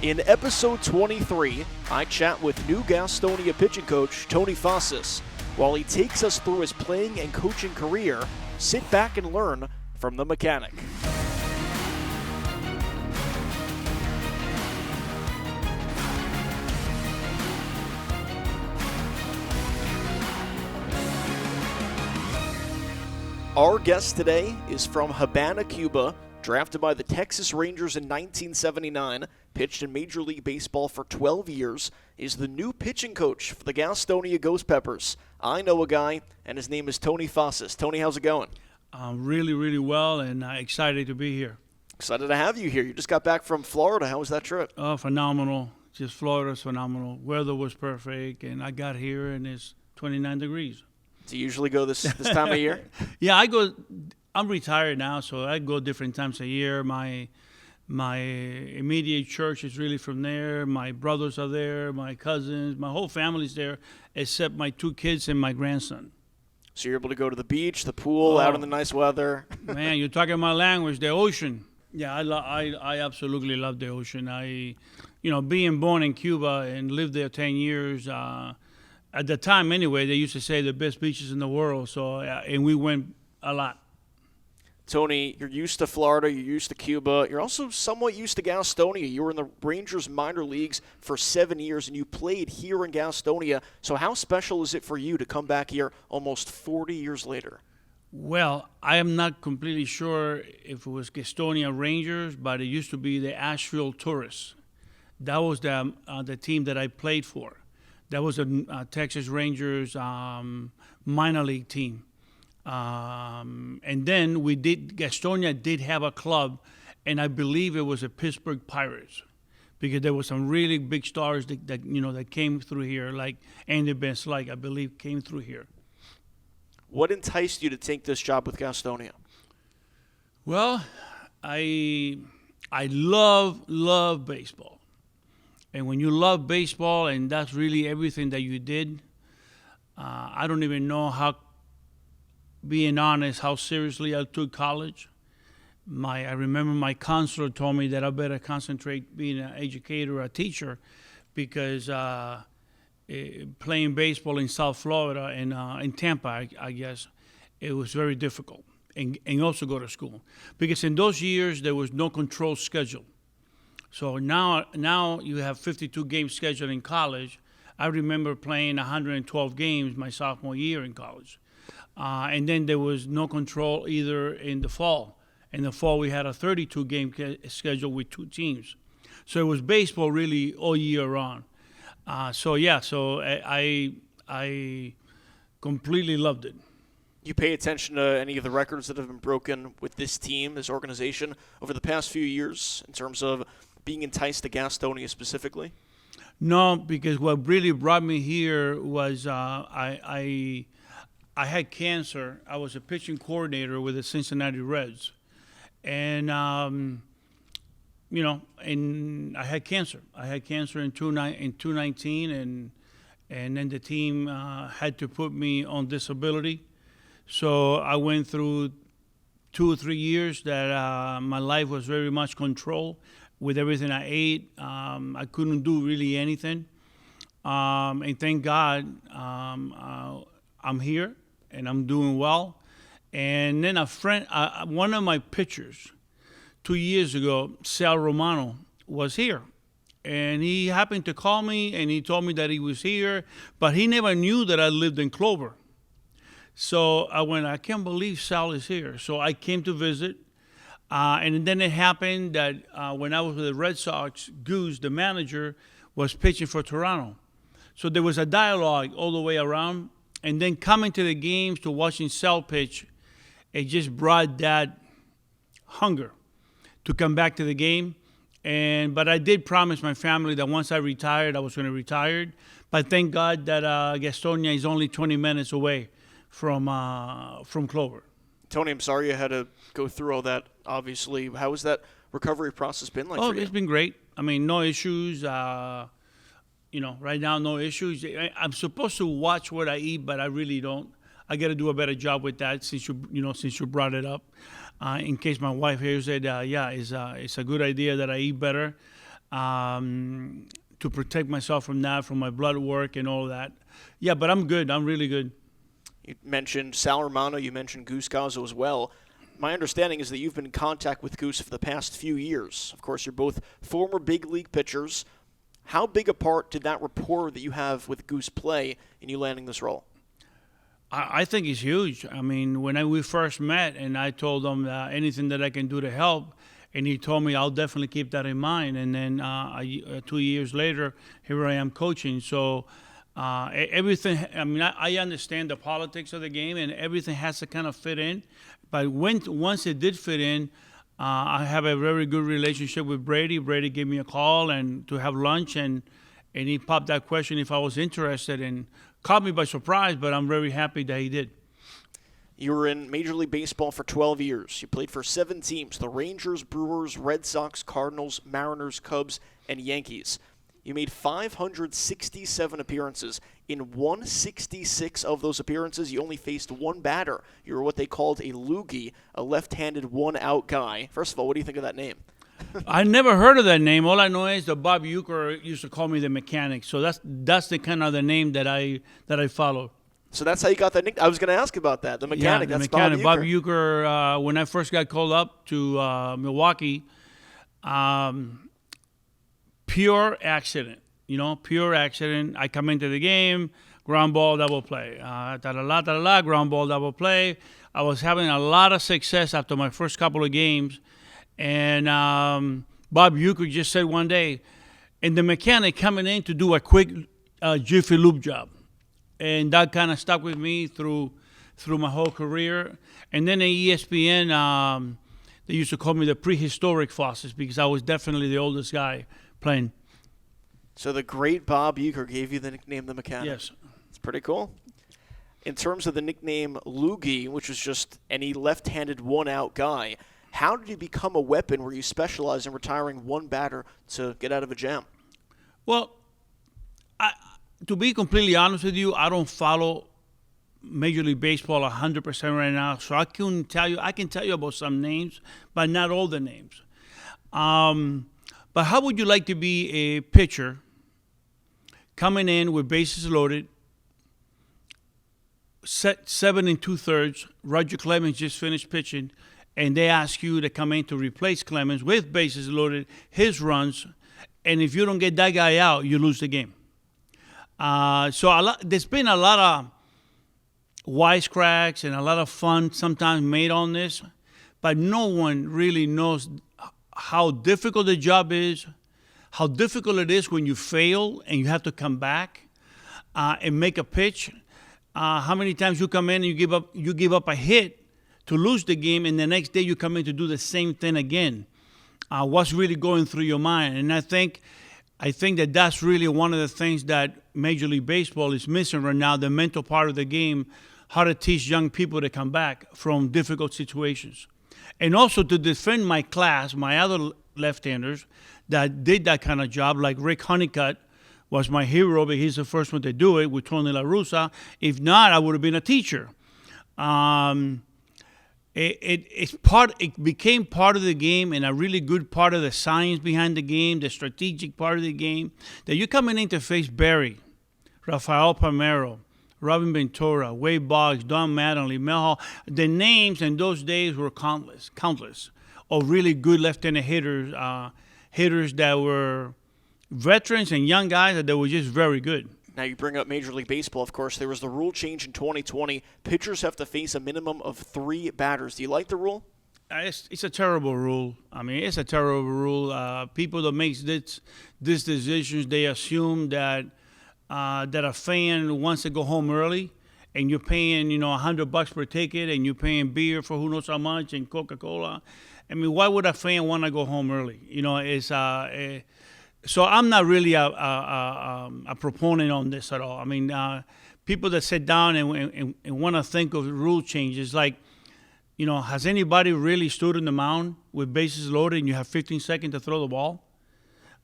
In episode 23, I chat with new Gastonia pitching coach Tony Fossas. While he takes us through his playing and coaching career, sit back and learn from the mechanic. Our guest today is from Havana, Cuba, drafted by the Texas Rangers in 1979, pitched in Major League Baseball for 12 years, is the new pitching coach for the Gastonia Ghost Peppers. I know a guy, and his name is Tony Fossas. Tony, how's it going? Really well, and excited to be here. Excited to have you here. You just got back from Florida. How was that trip? Oh, phenomenal. Just Florida's phenomenal. Weather was perfect, and I got here, and it's 29 degrees. Do you usually go this time of year? Yeah, I'm retired now, so I go different times a year. My immediate church is really from there. My brothers are there, my cousins, my whole family's there, except my 2 kids and my grandson. So you're able to go to the beach, the pool, out in the nice weather. Man, you're talking my language, the ocean. Yeah, I absolutely love the ocean. Being born in Cuba and lived there 10 years, at the time anyway, they used to say the best beaches in the world. So, and we went a lot. Tony, you're used to Florida, you're used to Cuba, you're also somewhat used to Gastonia. You were in the Rangers minor leagues for 7 years, and you played here in Gastonia. So how special is it for you to come back here almost 40 years later? Well, I am not completely sure if it was Gastonia Rangers, but it used to be the Asheville Tourists. That was the team that I played for. That was a Texas Rangers minor league team. And then Gastonia did have a club, and I believe it was the Pittsburgh Pirates, because there were some really big stars that came through here, like Andy Benslike, I believe, came through here. What enticed you to take this job with Gastonia? Well, I love baseball. And when you love baseball and that's really everything that you did, I don't even know being honest, how seriously I took college. I remember my counselor told me that I better concentrate being an educator or a teacher, because playing baseball in South Florida and in Tampa, I guess, it was very difficult. And also go to school. Because in those years, there was no control schedule. So now you have 52 games scheduled in college. I remember playing 112 games my sophomore year in college. And then there was no control either in the fall. In the fall, we had a 32-game schedule with 2 teams. So it was baseball really all year round. So I completely loved it. You pay attention to any of the records that have been broken with this team, this organization, over the past few years in terms of being enticed to Gastonia specifically? No, because what really brought me here was I had cancer. I was a pitching coordinator with the Cincinnati Reds. And, and I had cancer. I had cancer in 2019, and then the team had to put me on disability. So I went through 2 or 3 years that my life was very much controlled with everything I ate. I couldn't do really anything. And thank God I'm here and I'm doing well. And then a friend, one of my pitchers 2 years ago, Sal Romano, was here. And he happened to call me and he told me that he was here, but he never knew that I lived in Clover. So I went, I can't believe Sal is here. So I came to visit. And then it happened that when I was with the Red Sox, Goose, the manager, was pitching for Toronto. So there was a dialogue all the way around. And then coming to the games, to watching Sal pitch, it just brought that hunger to come back to the game. But I did promise my family that once I retired, I was going to retire. But thank God that Gastonia is only 20 minutes away from Clover. Tony, I'm sorry you had to go through all that, obviously. How has that recovery process been like for you? It's been great. I mean, no issues. Right now, no issues. I'm supposed to watch what I eat, but I really don't. I got to do a better job with that since you brought it up. In case my wife hears it, it's a good idea that I eat better. to protect myself from that, from my blood work and all that. Yeah, but I'm good. I'm really good. You mentioned Sal Romano, you mentioned Goose Gazzo as well. My understanding is that you've been in contact with Goose for the past few years. Of course, you're both former big league pitchers. How big a part did that rapport that you have with Goose play in you landing this role? I think it's huge. I mean, when we first met and I told him anything that I can do to help, and he told me I'll definitely keep that in mind. And then 2 years later, here I am coaching. So everything, I mean, I understand the politics of the game, and everything has to kind of fit in. But once it did fit in, I have a very good relationship with Brady. Brady gave me a call and to have lunch, and he popped that question if I was interested, and caught me by surprise, but I'm very happy that he did. You were in Major League Baseball for 12 years. You played for 7 teams: the Rangers, Brewers, Red Sox, Cardinals, Mariners, Cubs, and Yankees. You made 567 appearances. In 166 of those appearances, you only faced one batter. You were what they called a loogie, a left-handed one-out guy. First of all, what do you think of that name? I never heard of that name. All I know is that Bob Uecker used to call me the mechanic. So that's the kind of the name that I followed. So that's how you got that nickname. I was going to ask about that. The mechanic. Yeah, the that's mechanic. Bob Bob Uecker. Uecker, when I first got called up to Milwaukee, pure accident. Pure accident. I come into the game, ground ball, double play. Ground ball, double play. I was having a lot of success after my first couple of games. And Bob Uecker just said one day, and the mechanic coming in to do a quick Jiffy Lube job. And that kind of stuck with me through my whole career. And then at ESPN, they used to call me the prehistoric Fossas because I was definitely the oldest guy playing. So the great Bob Uecker gave you the nickname the mechanic. Yes. It's pretty cool. In terms of the nickname loogie, which was just any left-handed one-out guy, how did you become a weapon where you specialize in retiring one batter to get out of a jam? Well, to be completely honest with you, I don't follow Major League Baseball 100% right now, so I can tell you about some names, but not all the names. But how would you like to be a pitcher coming in with bases loaded, set 7 2/3, Roger Clemens just finished pitching, and they ask you to come in to replace Clemens with bases loaded, his runs, and if you don't get that guy out, you lose the game. So there's been a lot of wisecracks and a lot of fun sometimes made on this, but no one really knows how difficult the job is, how difficult it is when you fail and you have to come back and make a pitch. How many times you come in and you give up a hit to lose the game, and the next day you come in to do the same thing again. What's really going through your mind? And I think that that's really one of the things that Major League Baseball is missing right now, the mental part of the game, how to teach young people to come back from difficult situations. And also to defend my class, my other left-handers that did that kind of job, like Rick Honeycutt was my hero, but he's the first one to do it with Tony La Russa. If not, I would have been a teacher. It became part of the game and a really good part of the science behind the game, the strategic part of the game, that you're coming in to face Barry, Rafael Palmeiro, Robin Ventura, Wade Boggs, Don Mattingly, Mel Hall. The names in those days were countless of really good left-handed hitters that were veterans and young guys that were just very good. Now, you bring up Major League Baseball, of course. There was the rule change in 2020. Pitchers have to face a minimum of 3 batters. Do you like the rule? It's a terrible rule. I mean, it's a terrible rule. People that make these decisions, they assume that a fan wants to go home early, and you're paying, $100 per ticket, and you're paying beer for who knows how much and Coca-Cola. I mean, why would a fan want to go home early? So I'm not really a proponent on this at all. I mean, people that sit down and want to think of rule changes, like, has anybody really stood on the mound with bases loaded and you have 15 seconds to throw the ball?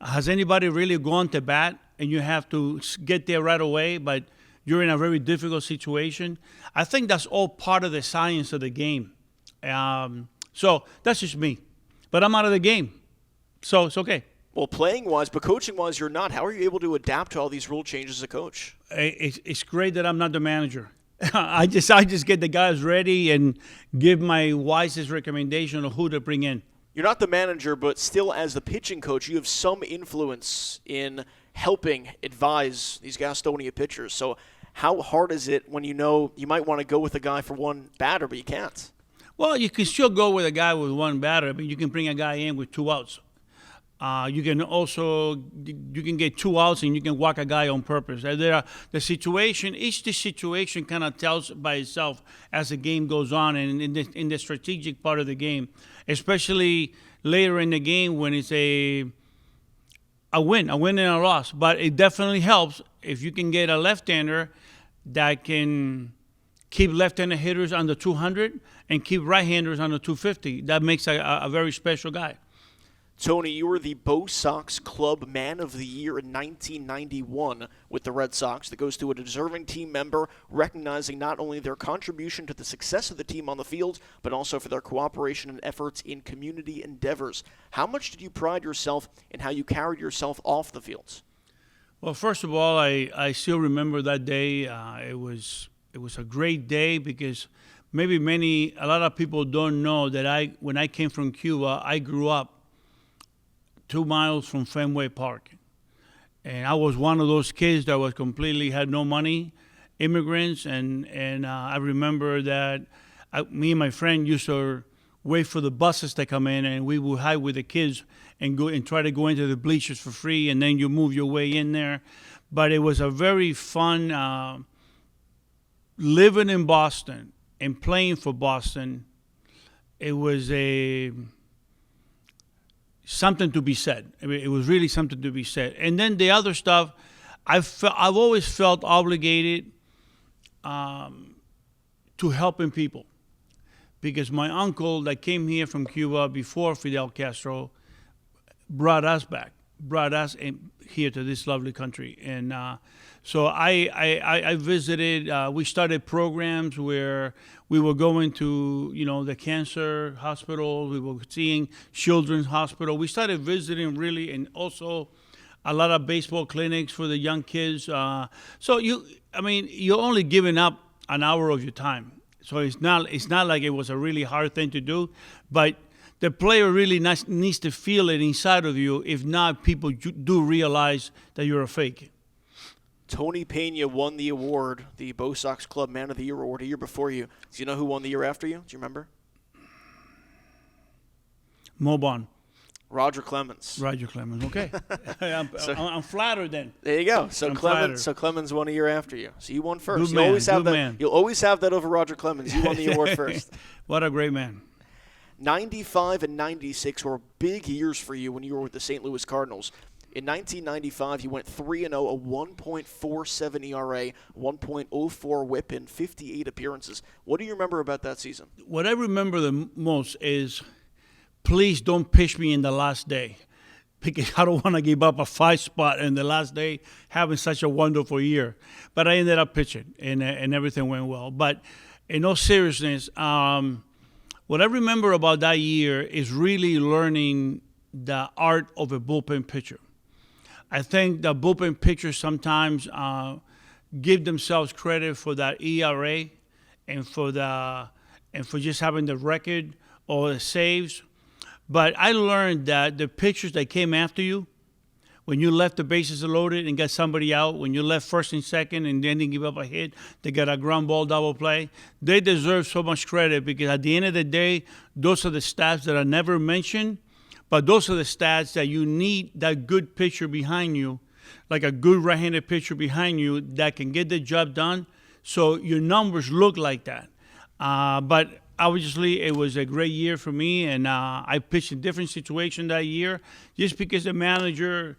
Has anybody really gone to bat and you have to get there right away, but you're in a very difficult situation? I think that's all part of the science of the game. So that's just me. But I'm out of the game, so it's okay. Well, playing-wise, but coaching-wise, you're not. How are you able to adapt to all these rule changes as a coach? It's great that I'm not the manager. I just get the guys ready and give my wisest recommendation of who to bring in. You're not the manager, but still as the pitching coach, you have some influence in helping advise these Gastonia pitchers. So how hard is it when you know you might want to go with a guy for one batter, but you can't? Well, you can still go with a guy with one batter, but you can bring a guy in with 2 outs. You can get 2 outs and you can walk a guy on purpose. Each situation kind of tells by itself as the game goes on and in the strategic part of the game, especially later in the game when it's a win and a loss. But it definitely helps if you can get a left-hander that can keep left-handed hitters under 200 and keep right-handers under 250. That makes a very special guy. Tony, you were the Bo Sox Club Man of the Year in 1991 with the Red Sox. That goes to a deserving team member, recognizing not only their contribution to the success of the team on the field, but also for their cooperation and efforts in community endeavors. How much did you pride yourself in how you carried yourself off the fields? Well, first of all, I still remember that day. It was a great day because maybe a lot of people don't know that when I came from Cuba, I grew up 2 miles from Fenway Park. And I was one of those kids that was completely had no money, immigrants, and I remember that me and my friend used to wait for the buses to come in, and we would hide with the kids and go and try to go into the bleachers for free, and then you move your way in there. But it was a very fun living in Boston and playing for Boston. It was something to be said. I mean, it was really something to be said. And then the other stuff, I've always felt obligated to helping people, because my uncle that came here from Cuba before Fidel Castro brought us here to this lovely country. And so I visited, we started programs where we were going to, the cancer hospital, we were seeing children's hospital. We started visiting really, and also a lot of baseball clinics for the young kids. So you're only giving up an hour of your time. So it's not like it was a really hard thing to do, but the player really needs to feel it inside of you. If not, people do realize that you're a fake. Tony Pena won the award, the Bo Sox Club Man of the Year award, a year before you. Do you know who won the year after you? Do you remember? Mobon. Roger Clemens. Roger Clemens. Okay. I'm flattered then. There you go. So Clemens won a year after you. So you won first. Man. You'll always have that over Roger Clemens. You won the award first. What a great man. 95 and 96 were big years for you when you were with the St. Louis Cardinals. In 1995, you went 3-0, a 1.47 ERA, 1.04 WHIP in 58 appearances. What do you remember about that season? What I remember the most is, please don't pitch me in the last day, because I don't want to give up a 5 spot in the last day having such a wonderful year. But I ended up pitching, and everything went well. But in all seriousness, what I remember about that year is really learning the art of a bullpen pitcher. I think the bullpen pitchers sometimes give themselves credit for that ERA and for just having the record or the saves. But I learned that the pitchers that came after you, when you left the bases loaded and got somebody out, when you left first and second and then didn't give up a hit, they got a ground ball double play, they deserve so much credit, because at the end of the day, those are the stats that are never mentioned, but those are the stats that you need that good pitcher behind you, like a good right-handed pitcher behind you that can get the job done, so your numbers look like that. But obviously, it was a great year for me, and I pitched in a different situation that year just because the manager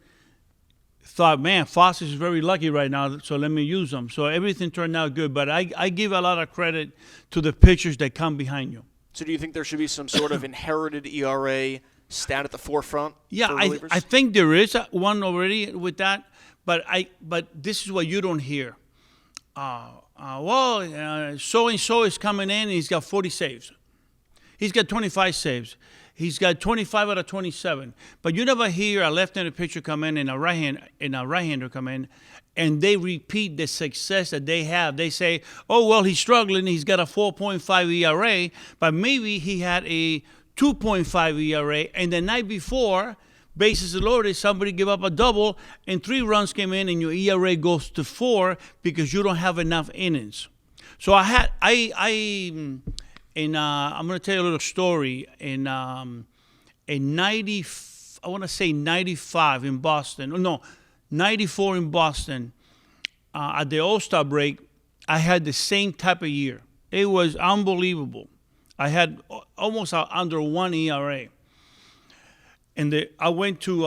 thought, man, Fossas is very lucky right now, so let me use him. So everything turned out good, but I give a lot of credit to the pitchers that come behind you. So do you think there should be some sort of inherited ERA stat at the forefront? Yeah, I think there is one already with that, but this is what you don't hear. So-and-so is coming in, and he's got 40 saves. He's got 25 saves. He's got 25 out of 27. But you never hear a left-handed pitcher come in and a right-hander come in, and they repeat the success that they have. They say, oh, well, he's struggling. He's got a 4.5 ERA, but maybe he had a 2.5 ERA, and the night before, bases loaded, somebody give up a double, and 3 runs came in, and your ERA goes to 4 because you don't have enough innings. So I'm going to tell you a little story. In 95 in Boston, no, 94 in Boston, at the All-Star break, I had the same type of year. It was unbelievable. I had almost under 1 ERA. And I went to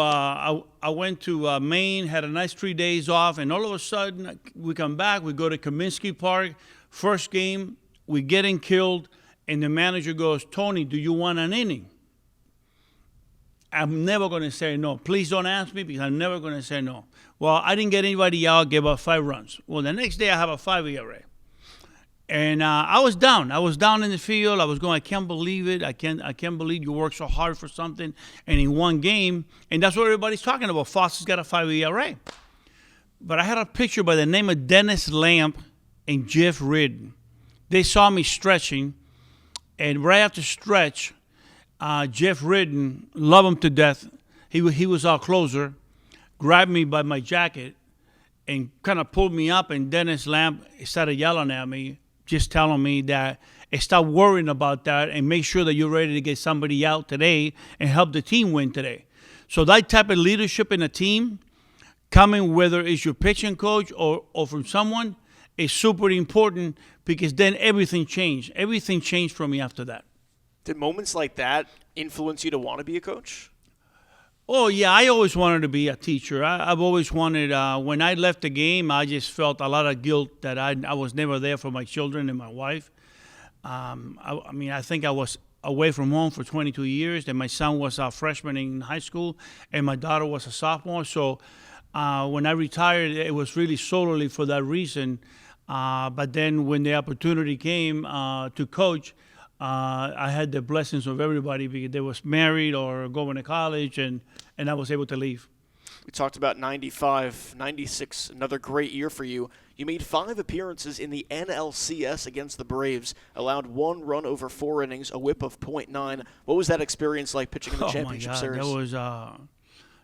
Maine, had a nice 3 days off, and all of a sudden we come back, we go to Kaminsky Park, first game, we getting killed, and the manager goes, Tony, do you want an inning? I'm never going to say no. Please don't ask me because I'm never going to say no. Well, I didn't get anybody out, gave up 5 runs. Well, the next day I have a 5 ERA. And I was down. I was down in the field. I was going, I can't believe it. I can't believe you worked so hard for something. And in one game, and that's what everybody's talking about. Fossas got a 5 ERA. But I had a pitcher by the name of Dennis Lamp and Jeff Ridden. They saw me stretching. And right after stretch, Jeff Ridden, love him to death. He was our closer, grabbed me by my jacket and kind of pulled me up. And Dennis Lamp started yelling at me, just telling me that stop worrying about that and make sure that you're ready to get somebody out today and help the team win today. So that type of leadership in a team, coming whether it's your pitching coach or from someone, is super important because then everything changed. Everything changed for me after that. Did moments like that influence you to want to be a coach? Oh, yeah, I always wanted to be a teacher. I've always wanted, when I left the game, I just felt a lot of guilt that I was never there for my children and my wife. I think I was away from home for 22 years, and my son was a freshman in high school, and my daughter was a sophomore. So when I retired, it was really solely for that reason. But then when the opportunity came to coach, I had the blessings of everybody because they was married or going to college, and I was able to leave. We talked about 95, 96, another great year for you. You made 5 appearances in the NLCS against the Braves, allowed 1 run over 4 innings, a whip of .9. What was that experience like pitching in the championship series? That was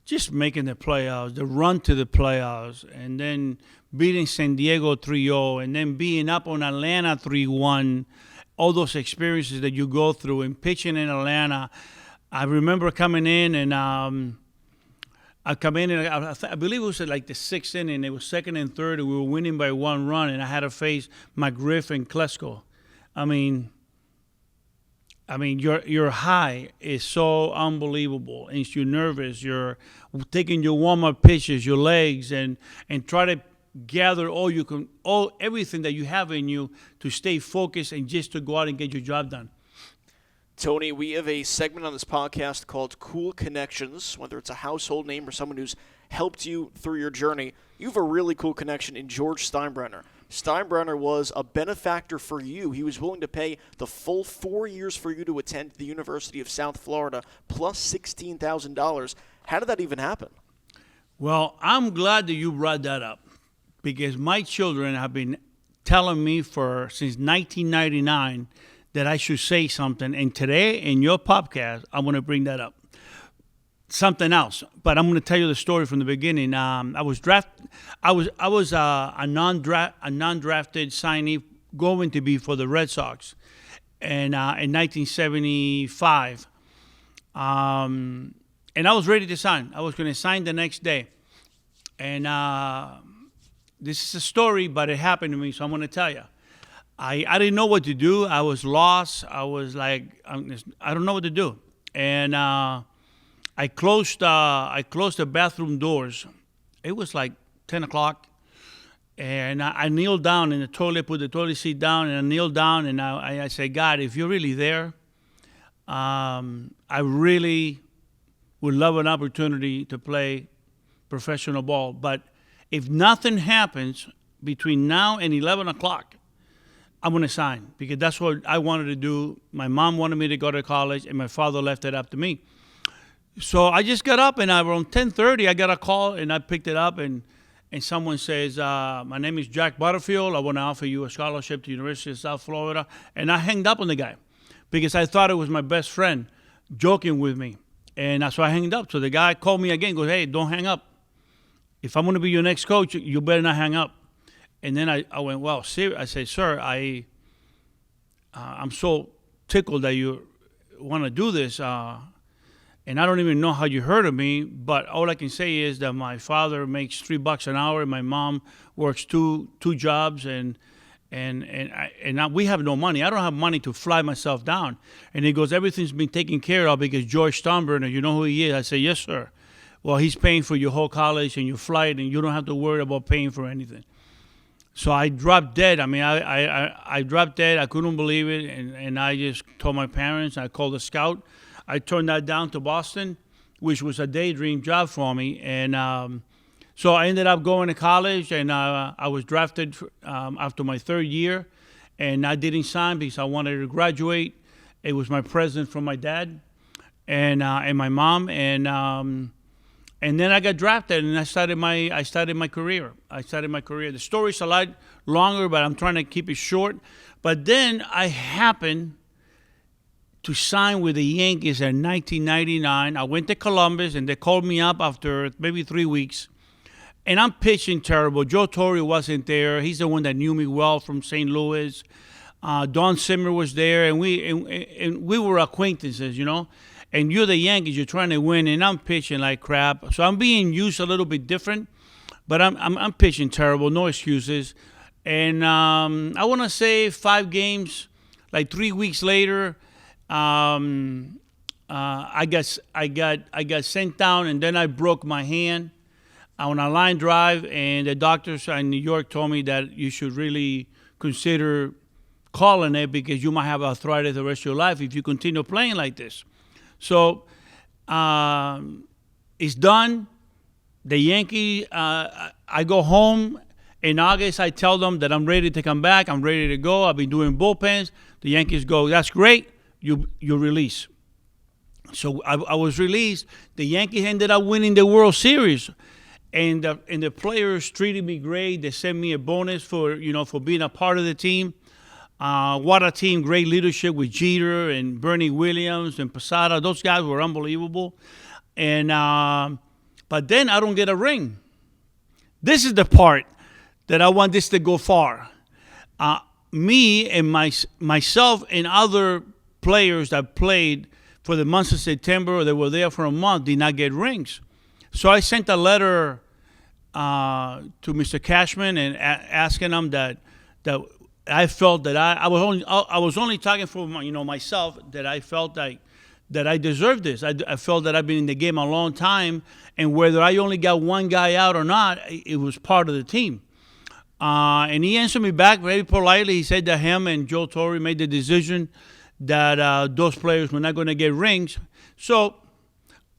just making the playoffs, the run to the playoffs, and then beating San Diego 3-0, and then being up on Atlanta 3-1. All those experiences that you go through and pitching in Atlanta. I remember coming in and I believe it was like the 6th inning. It was 2nd and 3rd. We were winning by 1 run, and I had to face McGriff and Klesko. I mean, your high is so unbelievable, and you're nervous. You're taking your warm-up pitches, your legs, and try to gather everything that you have in you to stay focused and just to go out and get your job done. Tony, we have a segment on this podcast called Cool Connections, whether it's a household name or someone who's helped you through your journey. You have a really cool connection in George Steinbrenner. Steinbrenner was a benefactor for you. He was willing to pay the full 4 years for you to attend the University of South Florida, plus $16,000. How did that even happen? Well, I'm glad that you brought that up, because my children have been telling me since 1999 that I should say something. And today in your podcast, I'm going to bring that up. Something else, but I'm going to tell you the story from the beginning. I was a non-drafted signee going to be for the Red Sox, and in 1975, and I was ready to sign. I was going to sign the next day, and this is a story, but it happened to me, so I'm going to tell you. I didn't know what to do. I was lost. I was like, I don't know what to do. And I closed the bathroom doors. It was like 10 o'clock. And I kneeled down in the toilet, put the toilet seat down, and I kneeled down, and I said, God, if you're really there, I really would love an opportunity to play professional ball. But if nothing happens between now and 11 o'clock, I'm going to sign because that's what I wanted to do. My mom wanted me to go to college, and my father left it up to me. So I just got up, and around 10:30, I got a call, and I picked it up, and someone says, my name is Jack Butterfield. I want to offer you a scholarship to the University of South Florida. And I hanged up on the guy because I thought it was my best friend joking with me. And that's why I hanged up. So the guy called me again, goes, hey, don't hang up. If I'm going to be your next coach, you better not hang up. And then I went, well, I said, sir, I'm so tickled that you want to do this. And I don't even know how you heard of me, but all I can say is that my father makes $3 an hour, and my mom works two jobs, and we have no money. I don't have money to fly myself down. And he goes, everything's been taken care of because George Steinbrenner, you know who he is? I say, yes, sir. Well, he's paying for your whole college and your flight, and you don't have to worry about paying for anything. So I dropped dead. I mean, I dropped dead. I couldn't believe it, and I just told my parents. I called a scout. I turned that down to Boston, which was a daydream job for me. And so I ended up going to college, and I was drafted after my third year. And I didn't sign because I wanted to graduate. It was my present from my dad and my mom. And then I got drafted, and I started my career. The story's a lot longer, but I'm trying to keep it short. But then I happened to sign with the Yankees in 1999. I went to Columbus, and they called me up after maybe 3 weeks. And I'm pitching terrible. Joe Torre wasn't there. He's the one that knew me well from St. Louis. Don Zimmer was there, and we were acquaintances, you know. And you're the Yankees, you're trying to win, and I'm pitching like crap. So I'm being used a little bit different, but I'm pitching terrible, no excuses. And I want to say 5 games, like 3 weeks later, I got sent down, and then I broke my hand on a line drive, and the doctors in New York told me that you should really consider calling it because you might have arthritis the rest of your life if you continue playing like this. So it's done. The Yankee, I go home in August. I tell them that I'm ready to come back. I'm ready to go. I've been doing bullpens. The Yankees go, that's great. You release. So I was released. The Yankees ended up winning the World Series, and the players treated me great. They sent me a bonus for being a part of the team. What a team, great leadership with Jeter and Bernie Williams and Posada. Those guys were unbelievable. And but then I don't get a ring. This is the part that I want this to go far. Me and myself and other players that played for the month of September, or they were there for a month, did not get rings. So I sent a letter to Mr. Cashman and asking him that I felt that I was only talking for myself, that I felt that I deserved this. I felt that I've been in the game a long time, and whether I only got one guy out or not, it was part of the team. And he answered me back very politely. He said that him and Joe Torre made the decision that those players were not going to get rings. So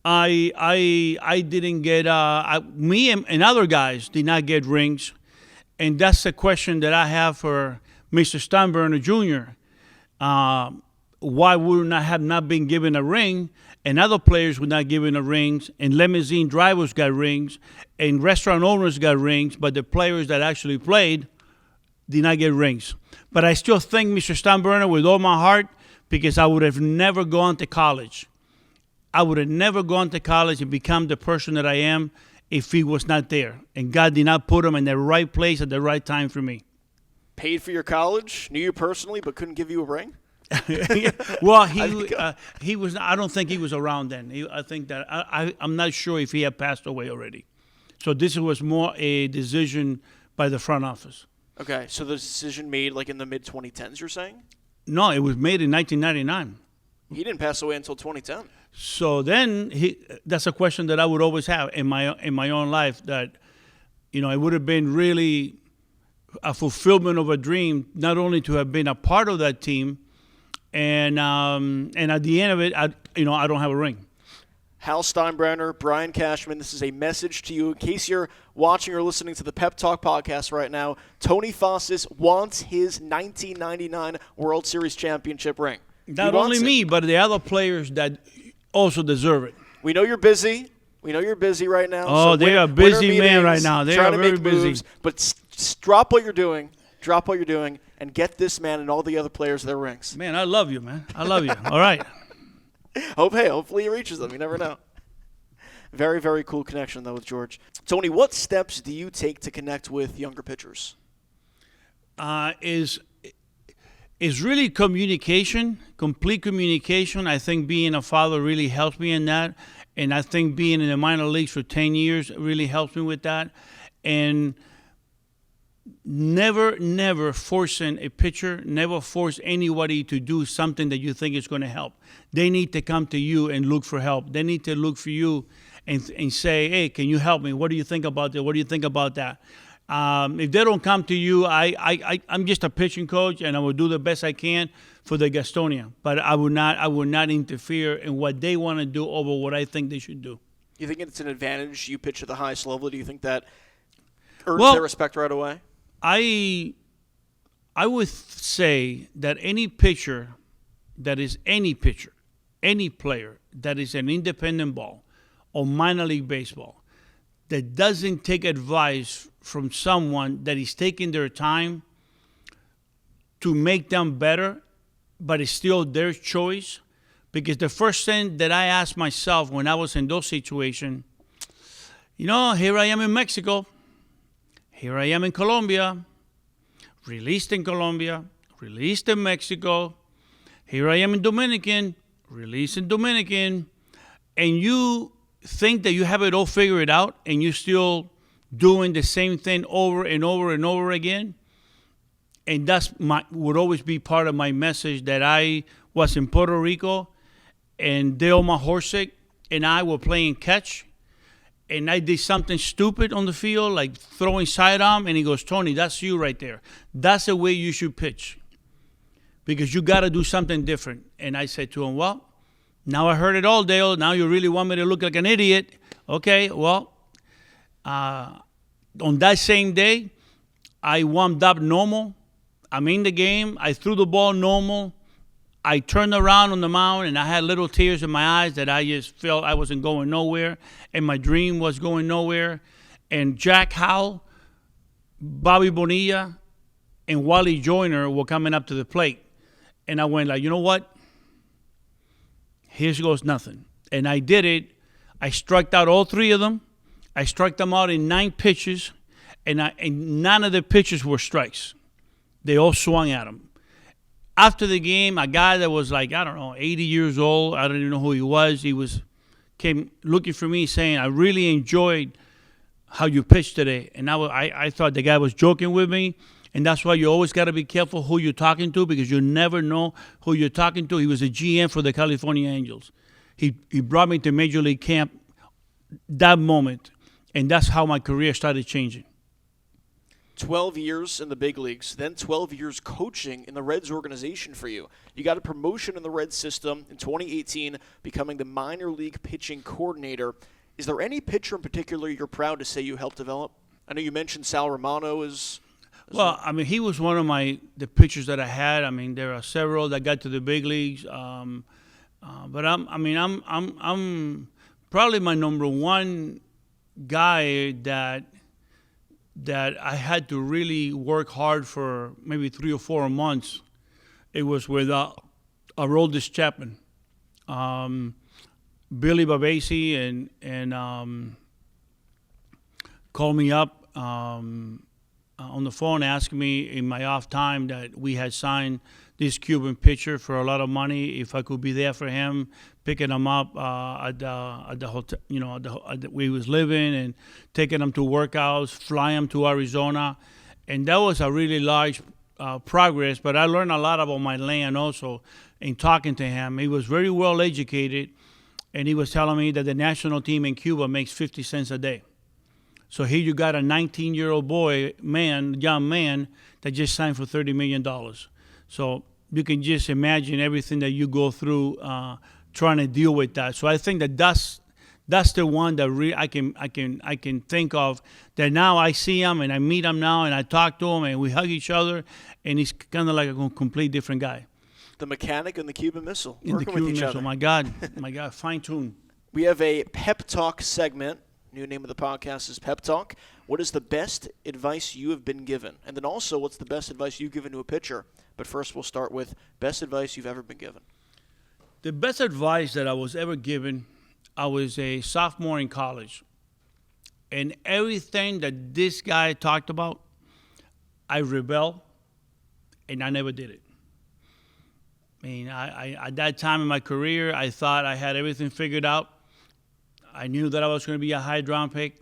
I didn't get me and other guys did not get rings, and that's the question that I have for Mr. Steinbrenner Jr. Why would I have not been given a ring, and other players were not given a rings, and limousine drivers got rings, and restaurant owners got rings, but the players that actually played did not get rings. But I still thank Mr. Steinbrenner with all my heart, because I would have never gone to college. I would have never gone to college and become the person that I am if he was not there. And God did not put him in the right place at the right time for me. Paid for your college, knew you personally, but couldn't give you a ring? Well, he was. I don't think he was around then. I think that I'm not sure if he had passed away already. So this was more a decision by the front office. Okay, so the decision made like in the mid-2010s, you're saying? No, it was made in 1999. He didn't pass away until 2010. So then that's a question that I would always have in my own life, that it would have been really a fulfillment of a dream, not only to have been a part of that team, and at the end of it, I don't have a ring. Hal Steinbrenner, Brian Cashman, this is a message to you. In case you're watching or listening to the Pep Talk podcast right now, Tony Fossas wants his 1999 World Series championship ring. Not only me, but the other players that also deserve it. We know you're busy. We know you're busy right now. Oh, they are busy man right now. They are very busy. Moves, but drop what you're doing. Drop what you're doing and get this man and all the other players their rings. Man, I love you, man. I love you. All right. Hopefully he reaches them. You never know. Very, very cool connection, though, with George. Tony, what steps do you take to connect with younger pitchers? Is really communication, complete communication. I think being a father really helps me in that. And I think being in the minor leagues for 10 years really helps me with that. And never forcing a pitcher, never force anybody to do something that you think is going to help. They need to come to you and look for help. They need to look for you and say, hey, can you help me? What do you think about that? What do you think about that? If they don't come to you, I'm just a pitching coach, and I will do the best I can for the Gastonia. But I would not interfere in what they want to do over what I think they should do. You think it's an advantage you pitch at the highest level? Do you think that earns their respect right away? I would say that any pitcher that is any pitcher, any player that is an independent ball or minor league baseball that doesn't take advice from someone that is taking their time to make them better, but it's still their choice. Because the first thing that I asked myself when I was in those situations, here I am in Mexico. Here I am in Colombia, released in Colombia, released in Mexico. Here I am in Dominican, released in Dominican. And you think that you have it all figured out and you're still doing the same thing over and over and over again. And that's would always be part of my message, that I was in Puerto Rico and Dale Mahorsek and I were playing catch. And I did something stupid on the field, like throwing sidearm, and he goes, Tony, that's you right there. That's the way you should pitch, because you got to do something different. And I said to him, well, now I heard it all, Dale. Now you really want me to look like an idiot. Okay, well, on that same day, I warmed up normal. I'm in the game. I threw the ball normal. I turned around on the mound, and I had little tears in my eyes that I just felt I wasn't going nowhere, and my dream was going nowhere. And Jack Howell, Bobby Bonilla, and Wally Joyner were coming up to the plate. And I went like, you know what? Here goes nothing. And I did it. I struck out all three of them. I struck them out in 9 pitches, and none of the pitches were strikes. They all swung at him. After the game, a guy that was like, 80 years old, I don't even know who he was, came looking for me saying, I really enjoyed how you pitched today. And I thought the guy was joking with me. And that's why you always got to be careful who you're talking to, because you never know who you're talking to. He was a GM for the California Angels. He brought me to Major League camp that moment. And that's how my career started changing. 12 years in the big leagues, then 12 years coaching in the Reds organization for you. You got a promotion in the Reds system in 2018, becoming the minor league pitching coordinator. Is there any pitcher in particular you're proud to say you helped develop? I know you mentioned Sal Romano as well. I mean, he was one of the pitchers that I had. I mean, there are several that got to the big leagues. But I'm probably my number one guy that I had to really work hard for maybe 3 or 4 months. It was with Aroldis Chapman, Billy Babasi, and called me up on the phone, asking me in my off time that we had signed this Cuban pitcher for a lot of money, if I could be there for him, picking him up at the hotel, where he was living, and taking him to workouts, flying him to Arizona. And that was a really large progress, but I learned a lot about my land also in talking to him. He was very well educated, and he was telling me that the national team in Cuba makes 50 cents a day. So here you got a 19-year-old young man, that just signed for $30 million. So you can just imagine everything that you go through trying to deal with that. So I think that's That's the one that I can think of, that now I see him and I meet him now and I talk to him and we hug each other, and he's kind of like a complete different guy. The mechanic and the Cuban Missile In the working Cuban with each Missile, other. my God, fine tune. We have a Pep Talk segment. New name of the podcast is Pep Talk. What is the best advice you have been given? And then also, what's the best advice you've given to a pitcher? But first, we'll start with best advice you've ever been given. The best advice that I was ever given, I was a sophomore in college. And everything that this guy talked about, I rebelled, and I never did it. I mean, I at that time in my career, I thought I had everything figured out. I knew that I was going to be a high draft pick.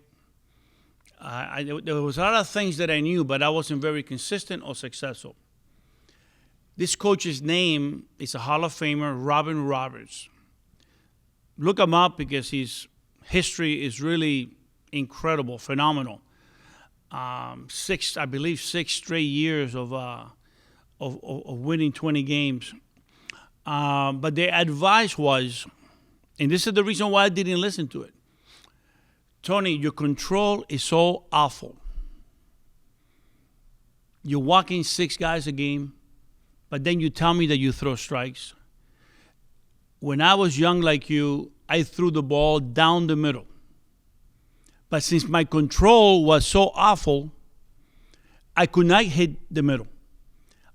There was a lot of things that I knew, but I wasn't very consistent or successful. This coach's name is a Hall of Famer, Robin Roberts. Look him up because his history is really incredible, phenomenal. 6 straight years of winning 20 games. But the advice was, and this is the reason why I didn't listen to it. Tony, your control is so awful. You're walking 6 guys a game, but then you tell me that you throw strikes. When I was young like you, I threw the ball down the middle. But since my control was so awful, I could not hit the middle.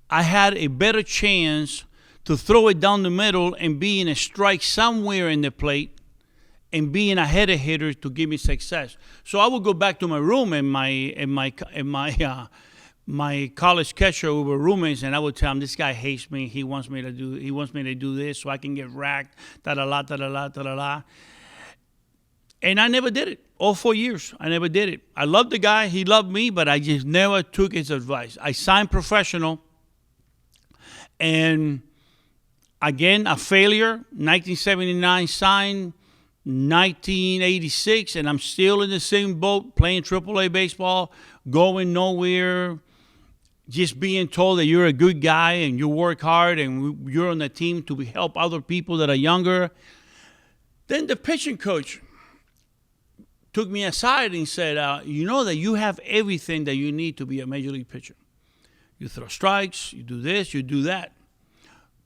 I had a better chance to throw it down the middle and be in a strike somewhere in the plate and being a header hitter to give me success. So I would go back to my room and my college catcher, we were roommates, and I would tell him, this guy hates me. He wants me to do this so I can get racked, da-da-la, da-da-la, da-da-la. And I never did it. All 4 years, I never did it. I loved the guy. He loved me, but I just never took his advice. I signed professional, and again, a failure. 1979 signed, 1986, and I'm still in the same boat, playing AAA baseball, going nowhere, just being told that you're a good guy and you work hard and you're on the team to help other people that are younger. Then the pitching coach took me aside and said, you know that you have everything that you need to be a major league pitcher. You throw strikes, you do this, you do that.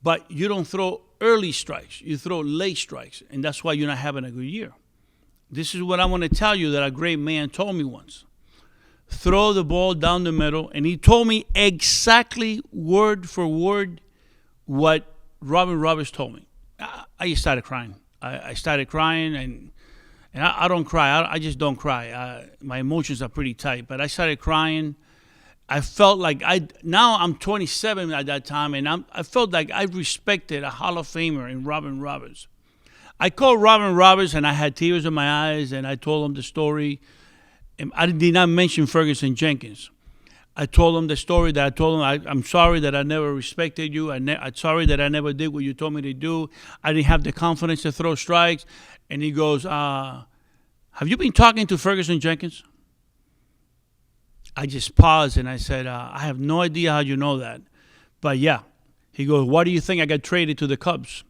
But you don't throw early strikes. You throw late strikes, and that's why you're not having a good year. This is what I want to tell you that a great man told me once. Throw the ball down the middle, and he told me exactly word for word what Robin Roberts told me. I just started crying. I started crying, and I don't cry. I just don't cry. My emotions are pretty tight, but I started crying. I felt like now I'm 27 at that time, and I felt like I respected a Hall of Famer in Robin Roberts. I called Robin Roberts, and I had tears in my eyes, and I told him the story. And I did not mention Ferguson Jenkins. I told him the story that I told him, I'm sorry that I never respected you. I'm sorry that I never did what you told me to do. I didn't have the confidence to throw strikes. And he goes, have you been talking to Ferguson Jenkins? I just paused and I said, I have no idea how you know that. But yeah. He goes, why do you think I got traded to the Cubs?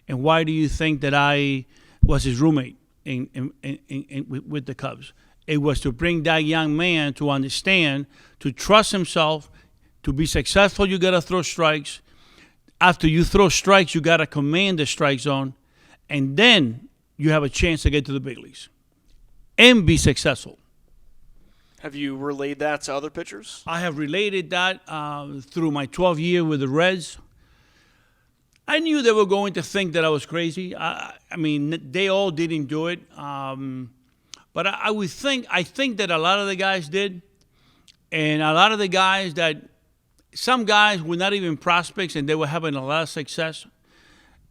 And why do you think that I was his roommate with the Cubs? It was to bring that young man to understand, to trust himself. To be successful, you got to throw strikes. After you throw strikes, you got to command the strike zone. And then you have a chance to get to the big leagues and be successful. Have you relayed that to other pitchers? I have related that through my 12 years with the Reds. I knew they were going to think that I was crazy. I mean, they all didn't do it. But I think that a lot of the guys did. And a lot of the guys some guys were not even prospects and they were having a lot of success.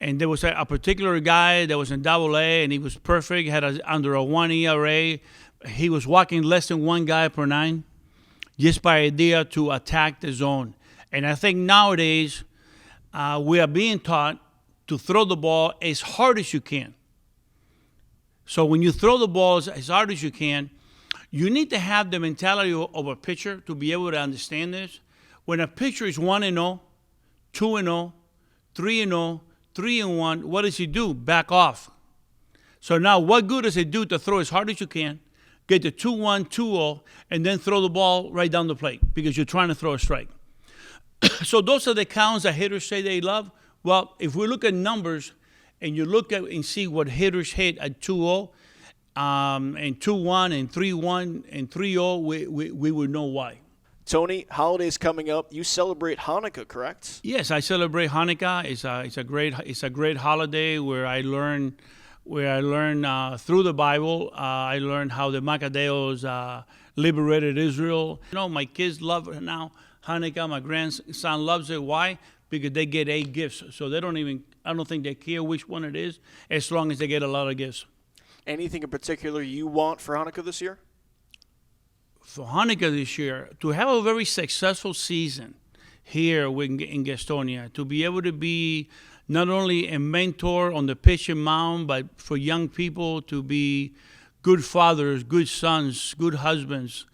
And there was a particular guy that was in Double-A and he was perfect, had under a 1 ERA. He was walking less than 1 guy per 9 just by idea to attack the zone. And I think nowadays we are being taught to throw the ball as hard as you can. So when you throw the balls as hard as you can, you need to have the mentality of a pitcher to be able to understand this. When a pitcher is 1-0, 2-0, 3-0, 3-1, what does he do? Back off. So now what good does it do to throw as hard as you can, get the 2-1, 2-0, and then throw the ball right down the plate because you're trying to throw a strike? So those are the counts that hitters say they love. Well, if we look at numbers and you look at and see what hitters hit at 2-0, and 2-1 and 3-1 and 3-0, we would know why. Tony, holidays coming up. You celebrate Hanukkah, correct? Yes, I celebrate Hanukkah. It's a great holiday where I learn through the Bible. I learned how the Maccabees liberated Israel. You know, my kids love it now. Hanukkah, my grandson loves it. Why? Because they get 8 gifts. So I don't think they care which one it is, as long as they get a lot of gifts. Anything in particular you want for Hanukkah this year? For Hanukkah this year, to have a very successful season here in Gastonia, to be able to be not only a mentor on the pitching mound, but for young people to be good fathers, good sons, good husbands.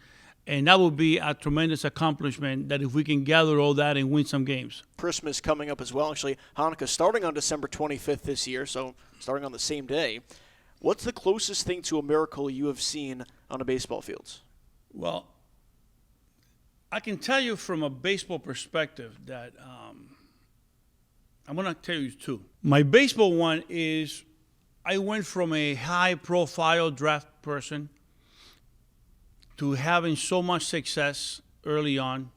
And that would be a tremendous accomplishment, that if we can gather all that and win some games. Christmas coming up as well. Actually, Hanukkah starting on December 25th this year, so starting on the same day. What's the closest thing to a miracle you have seen on a baseball field? Well, I can tell you from a baseball perspective that I'm going to tell you 2. My baseball one is I went from a high-profile draft person to having so much success early on,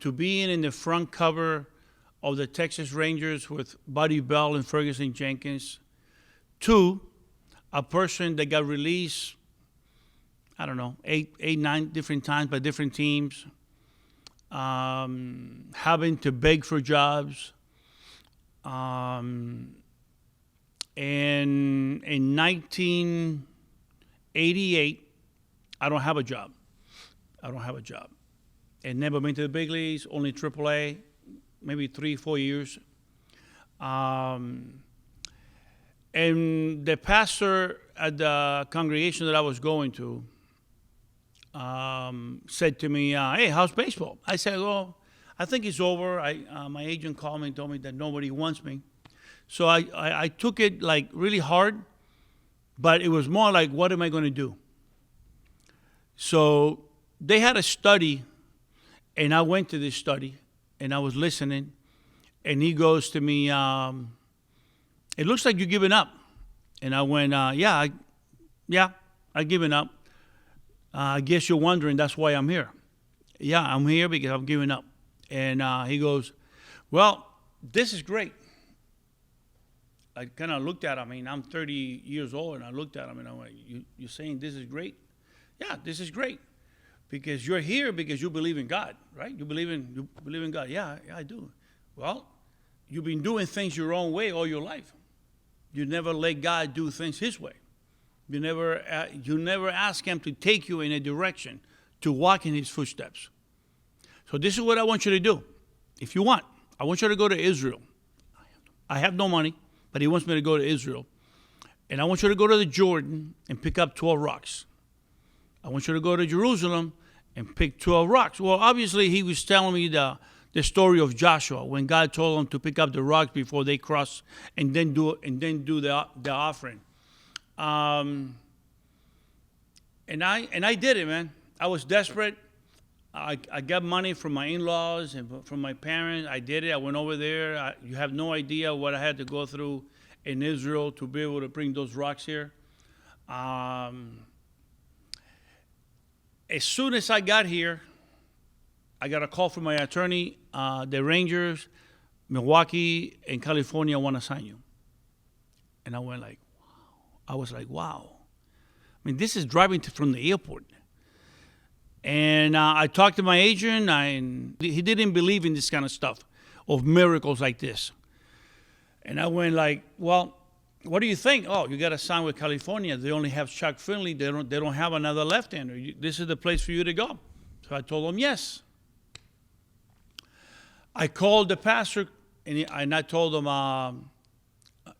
to being in the front cover of the Texas Rangers with Buddy Bell and Ferguson Jenkins, to a person that got released, I don't know, 8, 9 different times by different teams, having to beg for jobs. And in 1988, I don't have a job. And never been to the big leagues, only AAA, maybe 3, 4 years. And the pastor at the congregation that I was going to said to me, hey, how's baseball? I said, well, I think it's over. My agent called me and told me that nobody wants me. So I took it like really hard, but it was more like, what am I going to do? So they had a study, and I went to this study, and I was listening, and he goes to me, it looks like you're giving up. And I went, yeah, I've given up. I guess you're wondering, that's why I'm here. Yeah, I'm here because I've given up. And he goes, well, this is great. I kind of looked at him. I mean, I'm 30 years old, and I looked at him, and I went, you're saying this is great? Yeah, this is great. Because you're here because you believe in God, right? You believe in God. Yeah, I do. Well, you've been doing things your own way all your life. You never let God do things his way. You never ask him to take you in a direction to walk in his footsteps. So this is what I want you to do. If you want, I want you to go to Israel. I have no money, but he wants me to go to Israel. And I want you to go to the Jordan and pick up 12 rocks. I want you to go to Jerusalem and pick 12 rocks. Well, obviously, he was telling me the story of Joshua, when God told him to pick up the rocks before they cross and then do the offering. And I did it, man. I was desperate. I got money from my in-laws and from my parents. I did it. I went over there. You have no idea what I had to go through in Israel to be able to bring those rocks here. As soon as I got here, I got a call from my attorney. The Rangers, Milwaukee, and California want to sign you. And I went like, wow. I was like, wow. I mean, this is driving from the airport. And I talked to my agent, and he didn't believe in this kind of stuff, of miracles like this. And I went like, well, what do you think? Oh, you got to sign with California. They only have Chuck Finley. They don't have another left-hander. This is the place for you to go. So I told him yes. I called the pastor, and I told him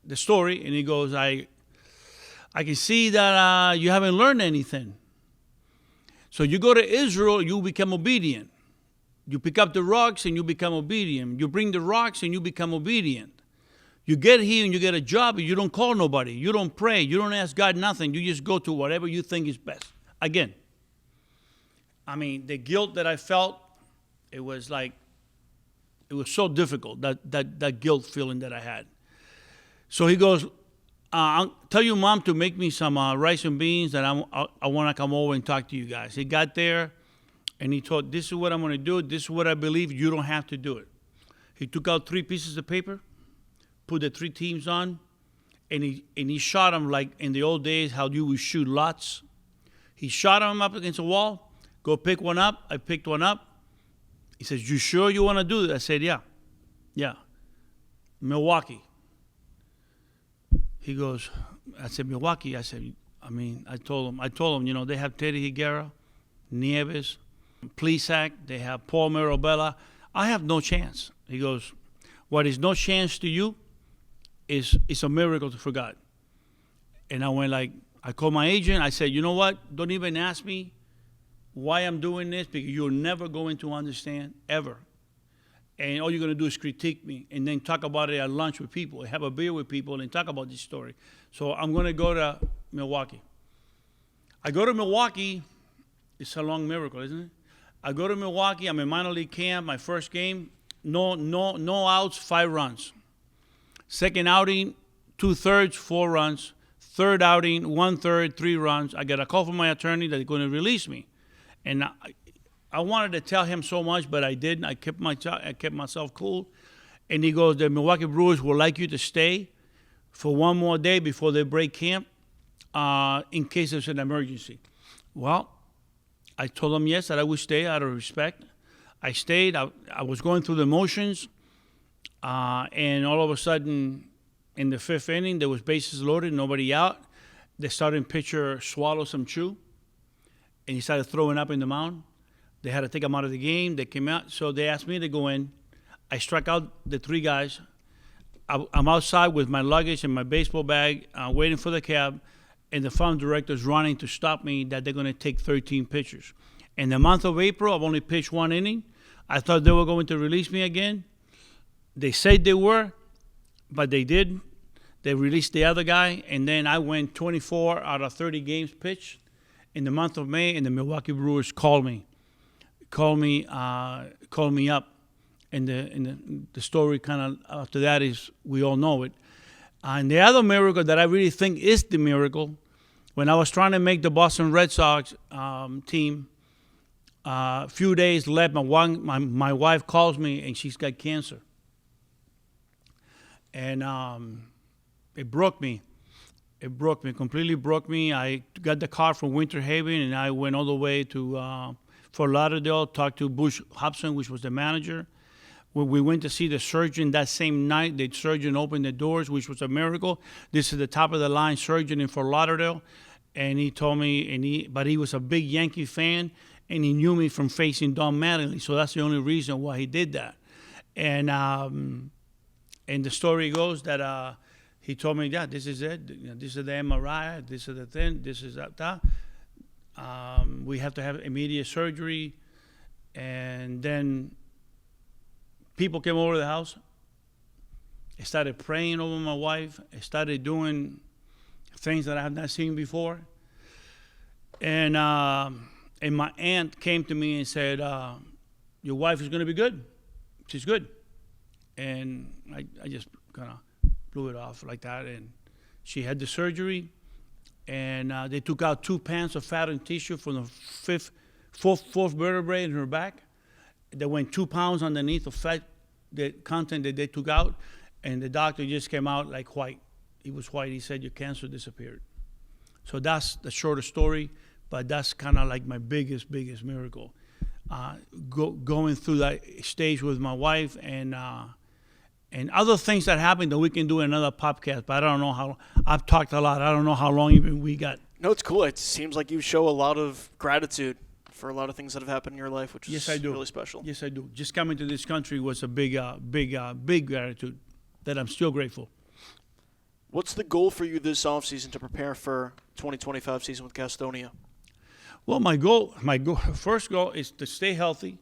the story, and he goes, I can see that you haven't learned anything. So you go to Israel, you become obedient. You pick up the rocks, and you become obedient. You bring the rocks, and you become obedient. You get here and you get a job and you don't call nobody. You don't pray. You don't ask God nothing. You just go to whatever you think is best. Again, I mean, the guilt that I felt, it was so difficult, that guilt feeling that I had. So he goes, I'll tell your mom to make me some rice and beans, that I want to come over and talk to you guys. He got there, and he told, this is what I'm going to do. This is what I believe. You don't have to do it. He took out 3 pieces of paper, put the 3 teams on, and he shot them like in the old days, how you would shoot lots. He shot them up against the wall. Go pick one up. I picked one up. He says, you sure you want to do this? I said, yeah. Milwaukee. He goes, I said, Milwaukee. I said, I told him, you know, they have Teddy Higuera, Nieves, Plesac, they have Paul Mirabella. I have no chance. He goes, what is no chance to you is a miracle for God. And I went like, I called my agent. I said, you know what? Don't even ask me why I'm doing this, because you're never going to understand, ever. And all you're going to do is critique me and then talk about it at lunch with people, have a beer with people, and talk about this story. So I'm going to go to Milwaukee. I go to Milwaukee. It's a long miracle, isn't it? I go to Milwaukee. I'm in minor league camp. My first game, no outs, 5 runs. Second outing, 2/3, 4 runs. Third outing, 1/3, 3 runs. I get a call from my attorney that they're going to release me. And I wanted to tell him so much, but I didn't. I kept myself cool. And he goes, the Milwaukee Brewers would like you to stay for one more day before they break camp in case there's an emergency. Well, I told him yes, that I would stay out of respect. I stayed. I was going through the motions. And all of a sudden, in the 5th inning, there was bases loaded, nobody out. The starting pitcher swallowed some chew, and he started throwing up in the mound. They had to take him out of the game. They came out, so they asked me to go in. I struck out the 3 guys. I'm outside with my luggage and my baseball bag, waiting for the cab, and the farm director's running to stop me that they're going to take 13 pitchers. In the month of April, I've only pitched 1 inning. I thought they were going to release me again. They said they were, but they didn't. They released the other guy, and then I went 24 out of 30 games pitched in the month of May, and the Milwaukee Brewers called me up. And the story kind of after that is, we all know it. And the other miracle that I really think is the miracle, when I was trying to make the Boston Red Sox team, a few days left, my wife calls me, and she's got cancer. And it broke me. It broke me, completely broke me. I got the car from Winter Haven, and I went all the way to Fort Lauderdale, talked to Bush Hobson, which was the manager. When we went to see the surgeon that same night, the surgeon opened the doors, which was a miracle. This is the top-of-the-line surgeon in Fort Lauderdale. And he told me, but he was a big Yankee fan, and he knew me from facing Don Mattingly. So that's the only reason why he did that. And the story goes that he told me, yeah, this is it. This is the MRI. This is the thing. This is that. We have to have immediate surgery. And then people came over to the house. I started praying over my wife. I started doing things that I have not seen before. And my aunt came to me and said, your wife is going to be good. She's good. And I just kind of blew it off like that. And she had the surgery, and they took out 2 pounds of fat and tissue from the fourth vertebrae in her back. There went 2 pounds underneath of fat, the content that they took out, and the doctor just came out like white. He was white. He said, your cancer disappeared. So that's the shorter story, but that's kind of like my biggest miracle. Going through that stage with my wife, and other things that happened that we can do in another podcast, but I don't know how. I've talked a lot. I don't know how long even we got. No, it's cool. It seems like you show a lot of gratitude for a lot of things that have happened in your life, which is really special. Yes, I do. Just coming to this country was a big gratitude that I'm still grateful. What's the goal for you this offseason to prepare for 2025 season with Gastonia? Well, my first goal is to stay healthy.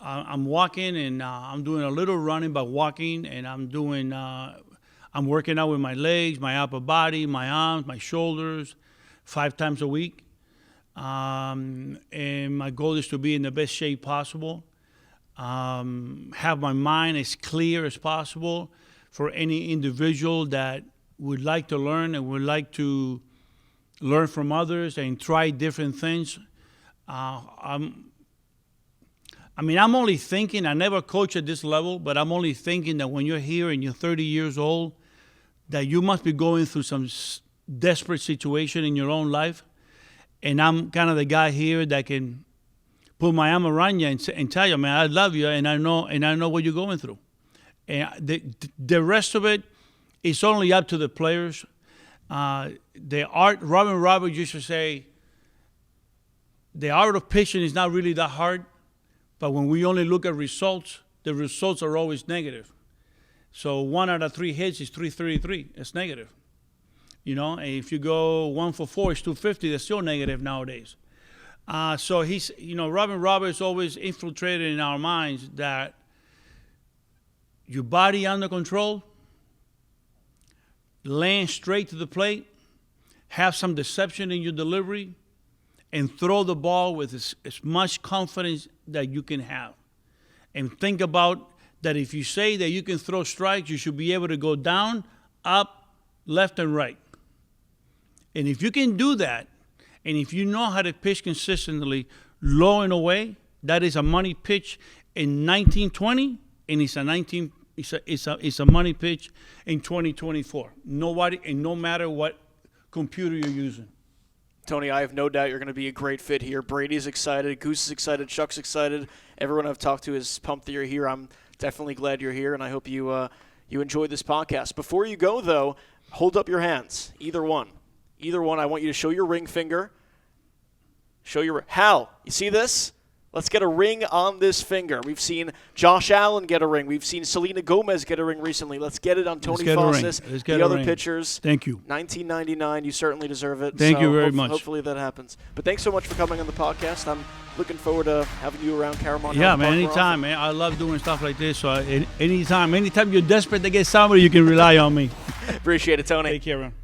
I'm walking, and I'm doing a little running, but walking, and I'm doing I'm working out with my legs, my upper body, my arms, my shoulders, 5 times a week. And my goal is to be in the best shape possible. Have my mind as clear as possible for any individual that would like to learn and would like to learn from others and try different things. I'm only thinking, I never coach at this level, but I'm only thinking that when you're here and you're 30 years old, that you must be going through some desperate situation in your own life. And I'm kind of the guy here that can put my arm around you and tell you, man, I love you, and I know what you're going through. And the rest of it is only up to the players. The art, Robin Roberts used to say, the art of pitching is not really that hard, but when we only look at results, the results are always negative. So 1 out of 3 hits is 333. It's negative. You know, and if you go 1 for 4, it's 250. That's still negative nowadays. So he's, Robin Roberts always infiltrated in our minds that your body under control, land straight to the plate, have some deception in your delivery, and throw the ball with as much confidence that you can have. And think about that if you say that you can throw strikes, you should be able to go down, up, left, and right. And if you can do that, and if you know how to pitch consistently, low and away, that is a money pitch in 1920, and it's a money pitch in 2024. No matter what computer you're using. Tony, I have no doubt you're going to be a great fit here. Brady's excited, Goose is excited, Chuck's excited. Everyone I've talked to is pumped that you're here. I'm definitely glad you're here, and I hope you enjoyed this podcast. Before you go, though, hold up your hands, either one. Either one, I want you to show your ring finger. Hal, you see this? Let's get a ring on this finger. We've seen Josh Allen get a ring. We've seen Selena Gomez get a ring recently. Let's get it on Tony Fossas, the other pitchers. Thank you. 1999, you certainly deserve it. Thank you very much. Hopefully that happens. But thanks so much for coming on the podcast. I'm looking forward to having you around Caramon. Yeah, man, anytime, man. I love doing stuff like this. So anytime you're desperate to get somebody, you can rely on me. Appreciate it, Tony. Take care, man.